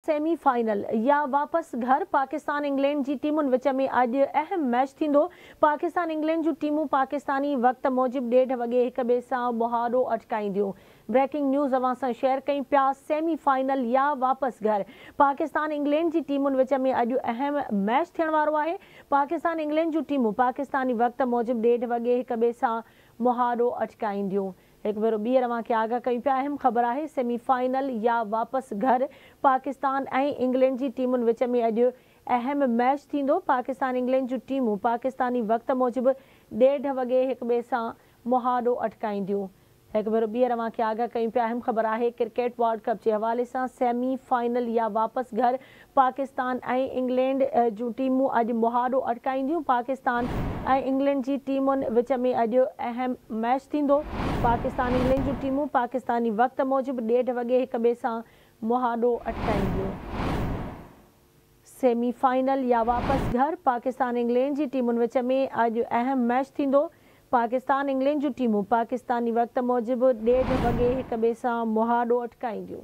Semifinal या वापस घर पाकिस्तान इंग्लैंड जी टीमुनि विच में अॼु अहम मैच थींदो। पाकिस्तान इंग्लैंड जूं टीमूं पाकिस्तानी वक्त मूजिब 1:30 वॻे हिक ॿिए सां मुहारो अटकाईंदियूं। ब्रेकिंग न्यूज़ अवां सां शेयर कयूं पिया। सेमीफाइनल या वापस घर पाकिस्तान इंग्लैंड जी टीमुनि विच में अॼु अहम मैच थियण वारो आहे। पाकिस्तान इंग्लैंड जूं टीमूं पाकिस्तानी वक्त मूजिब 1:30 वॻे हिक ॿिए सां मुहारो अटकाईंदियूं। एक भेरो ॿीहर अवां खे आगाह कयूं पिया। अहम ख़बर आहे सेमीफाइनल या वापस घर पाकिस्तान ऐं इंग्लैंड जी टीमुनि विच में अॼु अहम मैच थींदो। पाकिस्तान इंग्लैंड जूं टीमूं पाकिस्तानी वक्त मूजिब 1:30 वॻे हिक ॿिए सां मुहारो अटकाईंदियूं। एक भेरो ॿीहर अवां खे आगाह कयूं पिया। अहम ख़बर आहे क्रिकेट वर्ल्ड कप जे हवाले सां सेमीफाइनल या वापस घर पाकिस्तान ऐं इंग्लैंड जूं टीमूं अॼु मुहारो अटकाईंदियूं। पाकिस्तान ऐं इंग्लैंड जी टीमुनि विच में अॼु अहम मैच थींदो। पाकिस्तान इंग्लैंड जूं टीमूं पाकिस्तानी वक्त मूजिब 1:30 वॻे हिक ॿिए सां मुहारो अटकाईंदियूं। सेमीफाइनल या वापस घर पाकिस्तान इंग्लैंड जी टीमुनि विच में अॼु अहम मैच थींदो। पाकिस्तान इंग्लैंड जूं टीमूं पाकिस्तानी वक्त मूजिब 1:30 वॻे हिक ॿिए सां मुहारो अटकाईंदियूं।